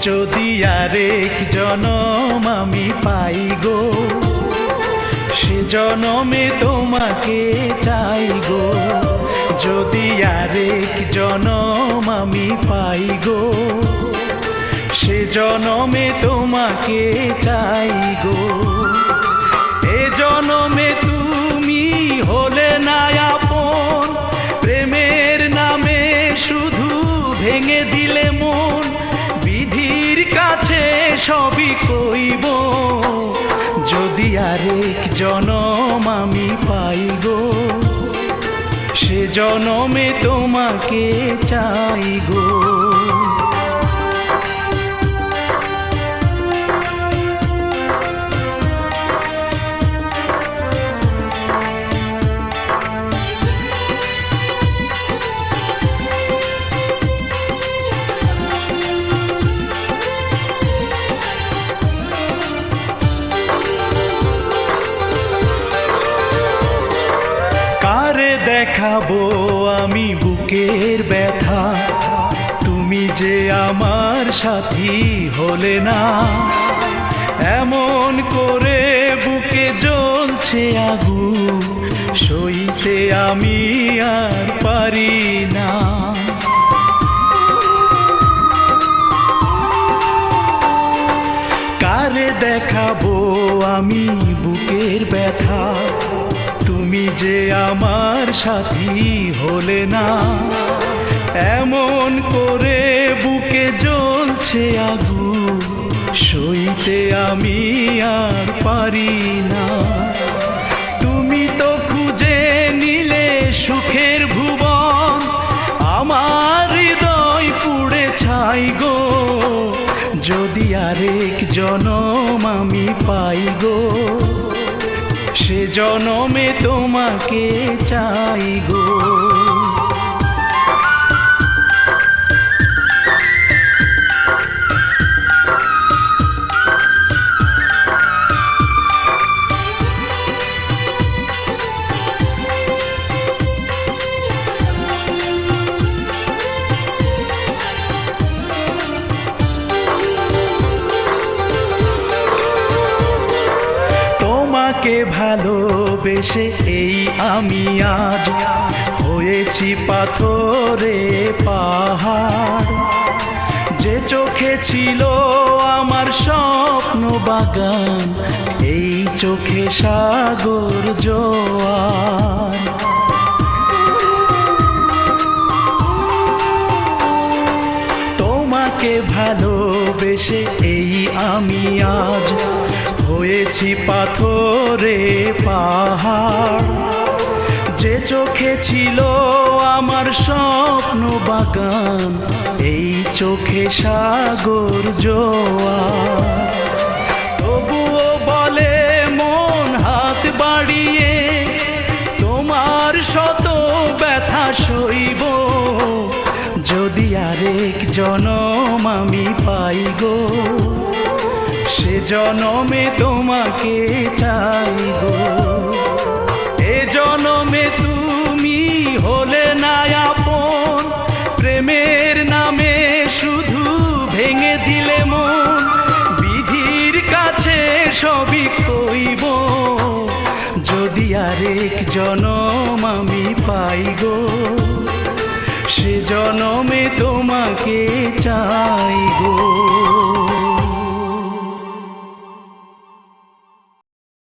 যদি আরেক জনম আমি পাই গো, সে জনমে তোমাকে চাই গো। যদি আরেক জনম আমি পাই গো, সে জনমে তোমাকে চাই গো। এ জনমে তুমি হলে না আপন, প্রেমের নামে শুধু ভেঙে দিলে মন। বিধির কাছে সবই কইব, যদি আরেক জনম আমি পাই গো, সে জনমে তোমাকে চাই গো। কারে দেখাবো আমি বুকের ব্যথা, তুমি যে আমার সাথী হলে না। এমন করে বুকে জ্বলছে আগুন, সইতে আমি আর পারি না। কারে দেখাবো আমি বুকের ব্যথা, তুমি যে আমার সাথী হলে না। এমন করে বুকে জ্বলছে আগুন, সইতে আমি আর পারি না। তুমি তো খুঁজে নিলে সুখের ভুবন, আমার হৃদয় পুড়ে ছাই গো। যদি আরেক জনম আমি পাই গো, সে জনমে তোমাকে চাই গো। তোমাকে ভালোবেসে এই আমি আজ হয়েছি পাথরে পাহাড়। যে চোখে ছিল আমার স্বপ্ন বাগান, এই চোখে সাগর জোয়ার। তোমাকে ভালোবেসে এই আমি আজ হয়েছি পাথরে পাহাড়। যে চোখে ছিল আমার স্বপ্ন বাগান, এই চোখে সাগর জোয়ার। তবুও বলে মন হাত বাড়িয়ে, তোমার শত ব্যথা সইব। যদি আরেক জনম আমি পাই গো, সে জনমে তোমাকে চাই গো। এ জনমে তুমি হলে না আপন, প্রেমের নামে শুধু ভেঙে দিলে মন। বিধির কাছে সবই কইব, যদি আরেক জনম আমি পাই গো, সে জনমে তো